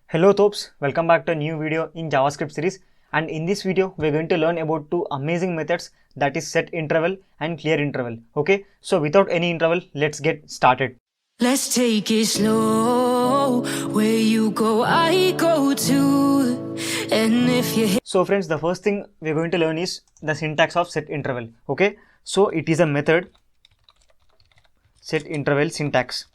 Hello Topes, welcome back to a new video in JavaScript series, and in this video we're going to learn about two amazing methods, that is set interval and clear interval. Okay, so without any interval, let's get started. Let's take it slow. Where you go, I go too. And if you hit So friends, the first thing we're going to learn is the syntax of set interval. Okay, so it is a method, set interval syntax.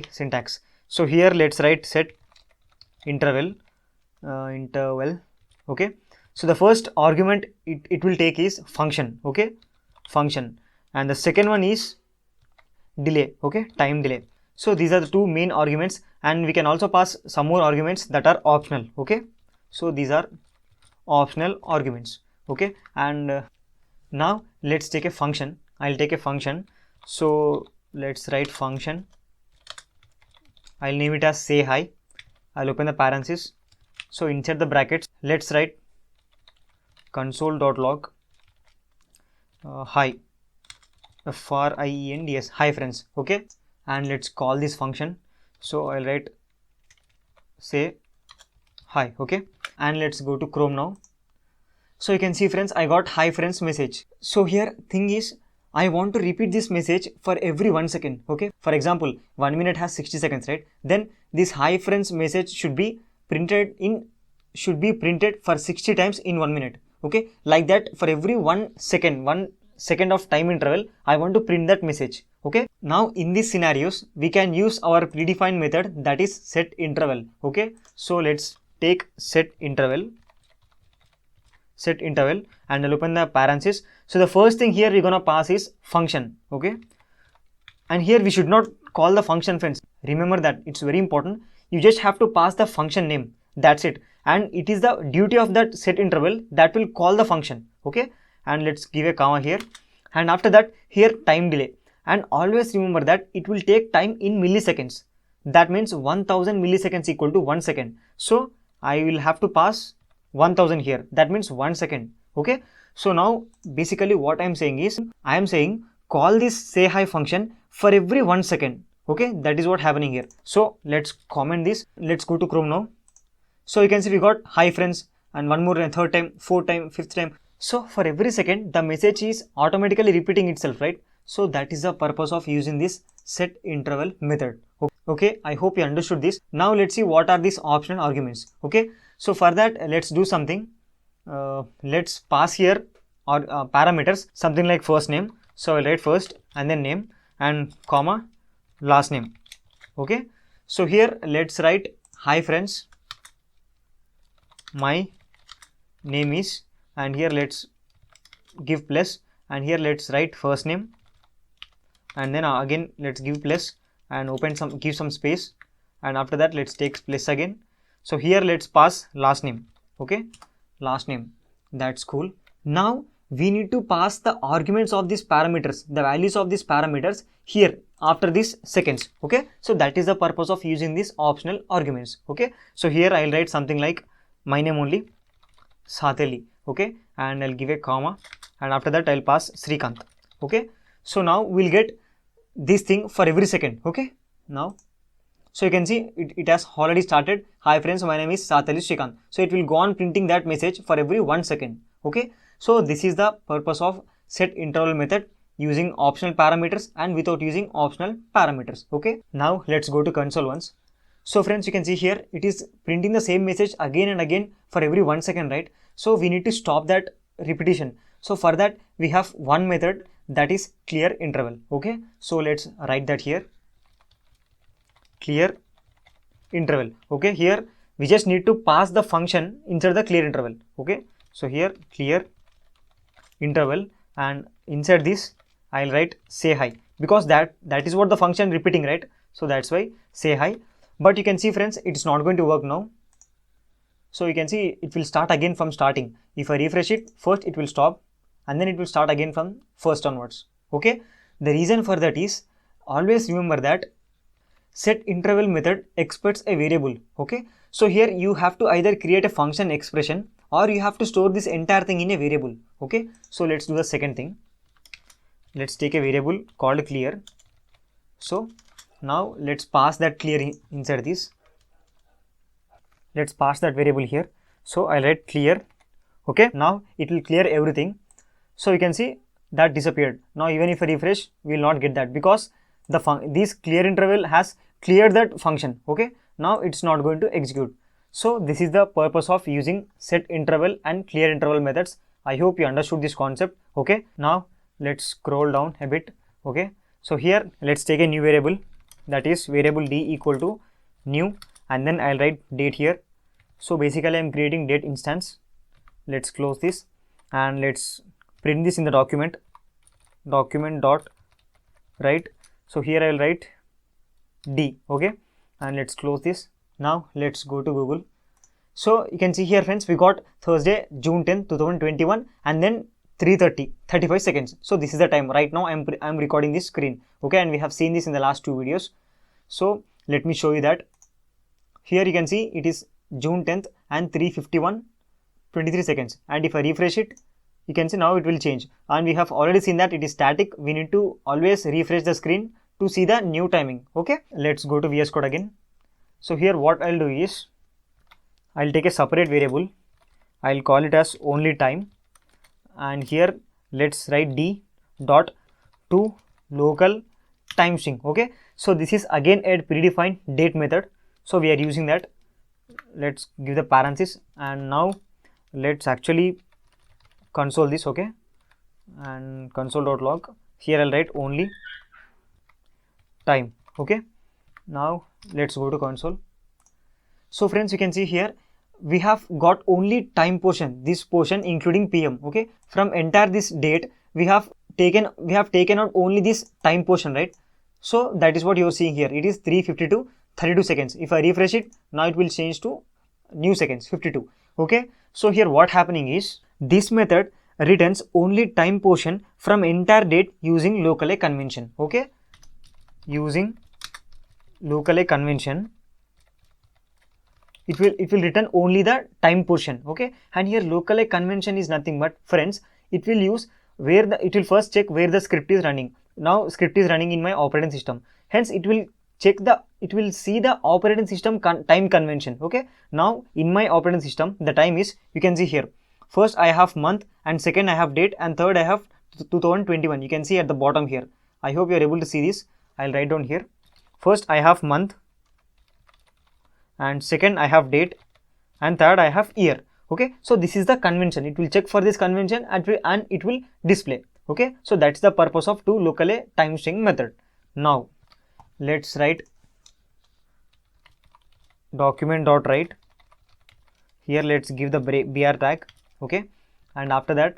Syntax. So here let's write set interval. Okay, so the first argument it will take is function. Okay, function, and the second one is delay. Okay, time delay. So these are the two main arguments, and we can also pass some more arguments that are optional. Okay, so these are optional arguments. Okay, and now let's take a function. I'll take a function. So let's write function. I'll name it as say hi. I'll open the parenthesis. So inside the brackets, let's write console.log hi, friends, hi friends. Okay, and let's call this function. So I'll write say hi. Okay, and let's go to Chrome now. So you can see friends, I got hi friends message. So here thing is, I want to repeat this message for every 1 second. Okay, for example, 1 minute has 60 seconds, right? Then this hi friends message should be printed for 60 times in 1 minute. Okay, like that for every 1 second of time interval, I want to print that message. Okay, now in these scenarios we can use our predefined method, that is set interval. Okay, so let's take set interval, and I'll open the parenthesis. So the first thing here we're gonna pass is function. Okay, and here we should not call the function, friends. Remember that, it's very important. You just have to pass the function name, that's it, and it is the duty of that set interval that will call the function. Okay, and let's give a comma here, and after that here time delay, and always remember that it will take time in milliseconds. That means 1000 milliseconds equal to 1 second. So I will have to pass 1000 here, that means 1 second. Okay, so now basically what I'm saying is, I am saying call this say hi function for every 1 second. Okay, that is what happening here. So let's comment this. Let's go to Chrome now. So you can see we got hi friends, and one more, and third time, fourth time, fifth time. So for every second the message is automatically repeating itself, right? So that is the purpose of using this set interval method. Okay, I hope you understood this. Now let's see what are these optional arguments. Okay, so for that let's do something. Let's pass here or parameters, something like first name. So I'll write first and then name and comma last name. Okay, so here let's write hi friends, my name is, and here let's give plus, and here let's write first name, and then again let's give plus and give some space, and after that let's take plus again. So here let's pass last name. Okay, last name, that's cool. Now we need to pass the arguments of these parameters, the values of these parameters here after these seconds. Okay, so that is the purpose of using these optional arguments. Okay, so here I'll write something like my name only, Sateli. Okay, and I'll give a comma, and after that I'll pass Srikanth. Okay, so now we'll get this thing for every second. Okay, now so you can see it has already started. Hi friends, my name is Sateli Srikanth. So it will go on printing that message for every 1 second. Okay, so this is the purpose of set interval method, using optional parameters and without using optional parameters. Okay, now let's go to console once. So friends, you can see here it is printing the same message again and again for every 1 second, right? So we need to stop that repetition. So for that we have one method, that is clear interval. Okay, so let's write that here, clear interval. Okay, here we just need to pass the function inside the clear interval. Okay, so here clear interval, and inside this I'll write say hi, because that is what the function repeating, right? So that's why say hi. But you can see friends, it's not going to work now. So you can see it will start again from starting. If I refresh it, first it will stop, and then it will start again from first onwards. Okay, the reason for that is, always remember that set interval method expects a variable. Okay, so here you have to either create a function expression, or you have to store this entire thing in a variable. Okay, so let's do the second thing. Let's take a variable called clear. So Now let's pass that clear inside this. Let's pass that variable here. So I'll write clear. Okay, now it will clear everything. So you can see that disappeared. Now even if I refresh, we will not get that because this clear interval has cleared that function. Okay, now it's not going to execute. So this is the purpose of using set interval and clear interval methods. I hope you understood this concept. Okay, now let's scroll down a bit. Okay, so here let's take a new variable, that is variable d equal to new, and then I'll write date here. So basically I'm creating date instance. Let's close this and let's print this in the document dot write. So here I'll write d. Okay, and let's close this. Now let's go to Google. So you can see here friends, we got Thursday, June 10th, 2021, and then 3:30, 35 seconds. So this is the time. Right now I'm recording this screen. Okay, and we have seen this in the last two videos. So let me show you that. Here you can see it is June 10th and 3:51, 23 seconds. And if I refresh it, you can see now it will change. And we have already seen that it is static. We need to always refresh the screen to see the new timing. Okay, let's go to VS Code again. So here what I'll do is, I'll take a separate variable. I'll call it as only time. And here let's write d dot to local time string. Okay, so this is again a predefined date method. So we are using that. Let's give the parenthesis, and now let's actually console this. Okay, and console.log. Here I'll write only time. Okay, now let's go to console. So friends, you can see here we have got only time portion, this portion including PM. Okay, from entire this date we have taken out only this time portion, right? So that is what you are seeing here. It is 3:52, 32 seconds. If I refresh it, now it will change to new seconds, 52. Okay, so here what happening is, this method returns only time portion from entire date using local A convention. Okay, using local A convention, it will return only the time portion. Okay, and here local A convention is nothing but friends, it will use it will first check where the script is running. Now script is running in my operating system, hence it will see the operating system time convention. Okay, now in my operating system the time is, you can see here, first I have month, and second I have date, and third I have 2021. You can see at the bottom here. I hope you are able to see this. I'll write down here. First I have month, and second I have date, and third I have year. Okay, so this is the convention. It will check for this convention and it will display. Okay, so that's the purpose of to local A time string method. Now let's write document.write. Here let's give the br tag. Okay, and after that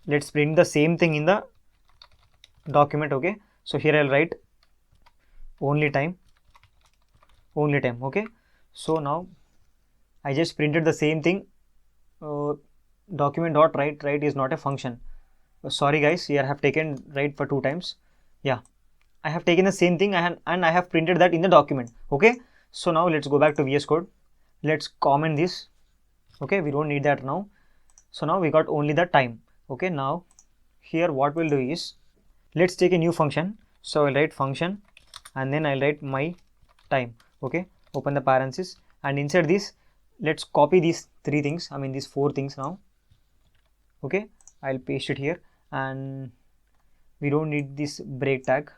let's print the same thing in the document. Okay, so here I'll write only time. Okay, so now I just printed the same thing. Document.write is not a function. Sorry guys, here I have taken write for 2 times. Yeah, I have taken the same thing and I have printed that in the document. Okay, so now let's go back to VS Code. Let's comment this. Okay, we don't need that now. So now we got only the time. Okay, now here what we'll do is, let's take a new function. So I'll write function, and then I'll write my time. Okay, open the parenthesis, and inside this let's copy these 3 things, I mean these 4 things now. Okay, I'll paste it here, and we don't need this break tag.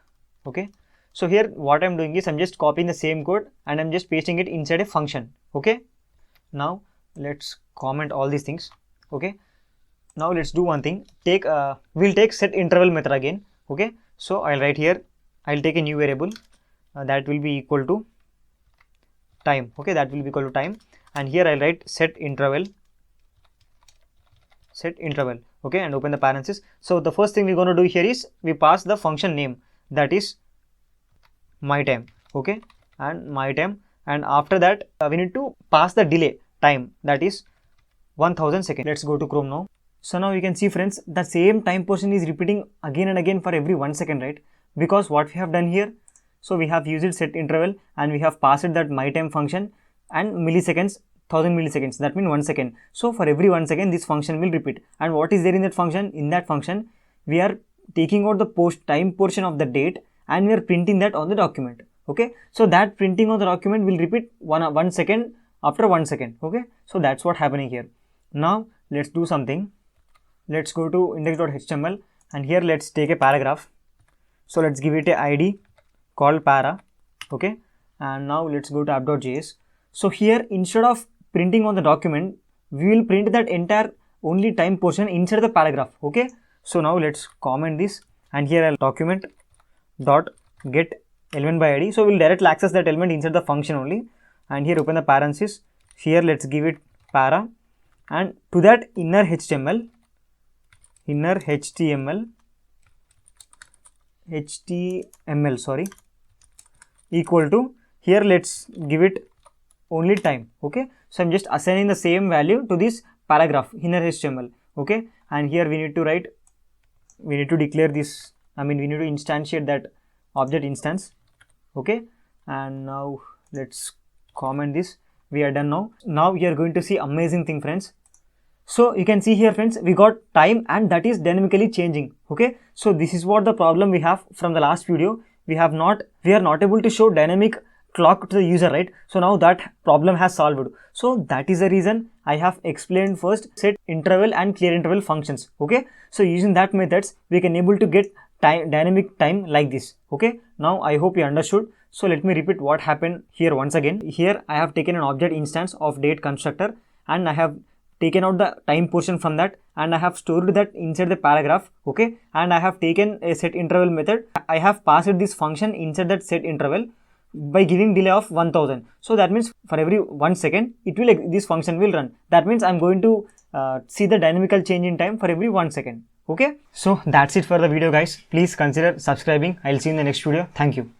Okay, so here what I'm doing is, I'm just copying the same code and I'm just pasting it inside a function. Okay, now let's comment all these things. Okay, now let's do one thing. We'll take set interval method again. Okay, so I'll write here, I'll take a new variable that will be equal to time. Okay, that will be equal to time, and here I'll write set interval. Okay, and open the parenthesis. So the first thing we're going to do here is, we pass the function name, that is my time. Okay, and my time, and after that we need to pass the delay time, that is 1000 seconds. Let's go to Chrome now. So now you can see friends, the same time portion is repeating again and again for every 1 second, right? Because what we have done here, so we have used set interval and we have passed that my time function, and milliseconds, 1000 milliseconds, that means 1 second. So for every 1 second this function will repeat. And what is there in that function? In that function we are taking out the time portion of the date, and we are printing that on the document. Okay, so that printing on the document will repeat 1 second after 1 second. Okay, so that's what happening here. Now let's do something. Let's go to index.html and here let's take a paragraph. So let's give it a ID called para. Okay, and now let's go to app.js. So here, instead of printing on the document, we will print that entire only time portion inside the paragraph. Okay, so now let's comment this, and here I'll document dot get element by ID. So we'll directly access that element inside the function only, and here open the parenthesis. Here let's give it para, and to that inner HTML sorry, equal to, here let's give it only time. Okay, so I'm just assigning the same value to this paragraph inner HTML. Okay, and here we need to declare this, we need to instantiate that object instance. Okay, and now let's comment this. We are done now. Now you are going to see amazing thing, friends. So you can see here, friends, we got time and that is dynamically changing. Okay, so this is what the problem we have from the last video. We are not able to show dynamic clock to the user, right? So now that problem has solved. So that is the reason I have explained first set interval and clear interval functions. Okay, so using that methods we can able to get dynamic time like this. Okay, now I hope you understood. So let me repeat what happened here once again. Here I have taken an object instance of date constructor, and I have taken out the time portion from that, and I have stored that inside the paragraph. Okay, and I have taken a set interval method. I have passed this function inside that set interval by giving delay of 1000. So that means for every 1 second this function will run. That means I'm going to see the dynamical change in time for every 1 second. Okay, so that's it for the video, guys. Please consider subscribing. I'll see you in the next video. Thank you.